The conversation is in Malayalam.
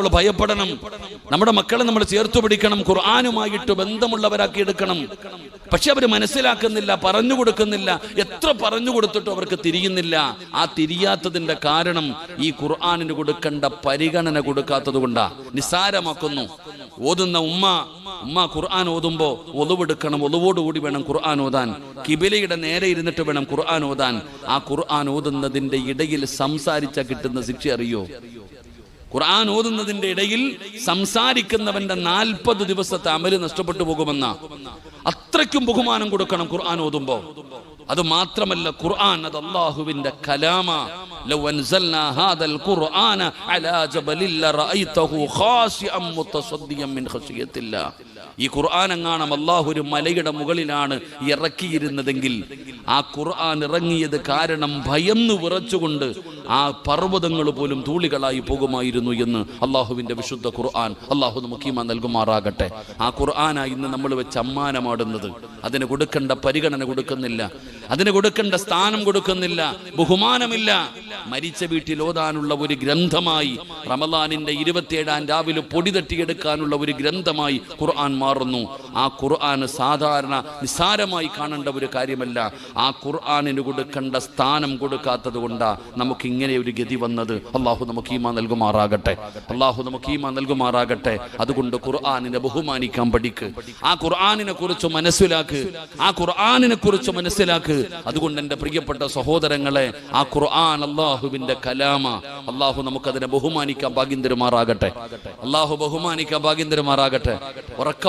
നമ്മൾ ഭയപ്പെടണം. നമ്മുടെ മക്കളെ നമ്മൾ ചേർത്തു പിടിക്കണം, ഖുർആനുമായിട്ട് ബന്ധമുള്ളവരാക്കി എടുക്കണം. പക്ഷെ അവർ മനസ്സിലാക്കുന്നില്ല, പറഞ്ഞു കൊടുക്കുന്നില്ല. എത്ര പറഞ്ഞു കൊടുത്തിട്ടും അവർക്ക് തിരിയുന്നില്ല. ആ തിരിയാത്തതിന്റെ കാരണം ഈ ഖുർആനിന് കൊടുക്കേണ്ട പരിഗണന കൊടുക്കാത്തത് കൊണ്ടാ. നിസ്സാരമാക്കുന്നു. ഓതുന്ന ഉമ്മ ഖുർആൻ ഓതുമ്പോ ഒളുവെടുക്കണം, ഒളുവോടുകൂടി വേണം ഖുർആൻ ഓതാൻ. കിബിലയുടെ നേരെ ഇരുന്നിട്ട് വേണം ഖുർആൻ ഓതാൻ. ആ ഖുർആൻ ഓതുന്നതിന്റെ ഇടയിൽ സംസാരിച്ച കിട്ടുന്ന ശിക്ഷ അറിയോ? ഖുർആൻ ഓതുന്നതിന്റെ ഇടയിൽ സംസാരിക്കുന്നവന്റെ 40 ദിവസത്തെ അമല് നഷ്ടപ്പെട്ടു പോകുമെന്ന അത്രയ്ക്കും ബഹുമാനം കൊടുക്കണം ഖുർആൻ ഓതുമ്പോ. അത് മാത്രമല്ല, ഖുർആൻ അത് അല്ലാഹുവിന്റെ കലാമ. ലൗ അൻസൽനാ ഹാദൽ ഖുർആന അലാ ജബലിൽ ലറഅയ്തഹു ഖാശിഅൻ മുതസദ്ദിയൻ മിൻ ഖശിയത്തില്ലാ. ഈ ഖുർആൻ എങ്ങാണം അല്ലാഹു ഒരു മലയുടെ മുകളിലാണ് ഇറക്കിയിരുന്നതെങ്കിൽ ആ ഖുർആൻ ഇറങ്ങിയത് കാരണം ഭയന്നു വിറച്ചുകൊണ്ട് ആ പർവ്വതങ്ങൾ പോലും ധൂളികളായി പോകുമായിരുന്നു എന്ന് അല്ലാഹുവിന്റെ വിശുദ്ധ ഖുർആൻ. അല്ലാഹു നമുക്ക് ഈമാൻ നൽകുമാറാകട്ടെ. ആ ഖുർആനായി ഇന്ന് നമ്മൾ വെച്ച് അമ്മാനമാടുന്നത്. അതിന് കൊടുക്കേണ്ട പരിഗണന കൊടുക്കുന്നില്ല, അതിന് കൊടുക്കേണ്ട സ്ഥാനം കൊടുക്കുന്നില്ല, ബഹുമാനമില്ല. മരിച്ച വീട്ടിൽ ഓതാനുള്ള ഒരു ഗ്രന്ഥമായി, റമളാനിന്റെ 27-ാം രാവിലെ പൊടി തട്ടിയെടുക്കാനുള്ള ഒരു ഗ്രന്ഥമായി ഖുർആൻ മാറുന്നു. ആ ഖുർആൻ സാധാരണ നിസ്സാരമായി കാണേണ്ട ഒരു കാര്യമല്ല. ആ ഖുർആനിന് കൊടുക്കേണ്ട സ്ഥാനം കൊടുക്കാത്തത് കൊണ്ടാ നമുക്ക് ഇങ്ങനെ ഒരു ഗതി വന്നത്. അല്ലാഹു നമുക്ക് ഈമാൻ നൽകുമാറാകട്ടെ. അല്ലാഹു നമുക്ക് ഈമാൻ നൽകുമാറാകട്ടെ. അതുകൊണ്ട് ഖുർആനിനെ ബഹുമാനിക്കാൻ പഠിക്ക്. ആ ഖുർആനിനെ കുറിച്ച് മനസ്സിലാക്ക്. ആ ഖുർആനിനെ കുറിച്ച് മനസ്സിലാക്ക്. അതുകൊണ്ട് എൻ്റെ പ്രിയപ്പെട്ട സഹോദരങ്ങളെ, ആ ഖുർആൻ അല്ലാഹുവിന്റെ കലാമ. അല്ലാഹു നമുക്കതിനെ ബഹുമാനിക്കാൻ ഭാഗ്യം തരുമാറാകട്ടെ. അല്ലാഹു ബഹുമാനിക്കാൻ ഭാഗ്യം തരുമാറാകട്ടെ. ഉറക്ക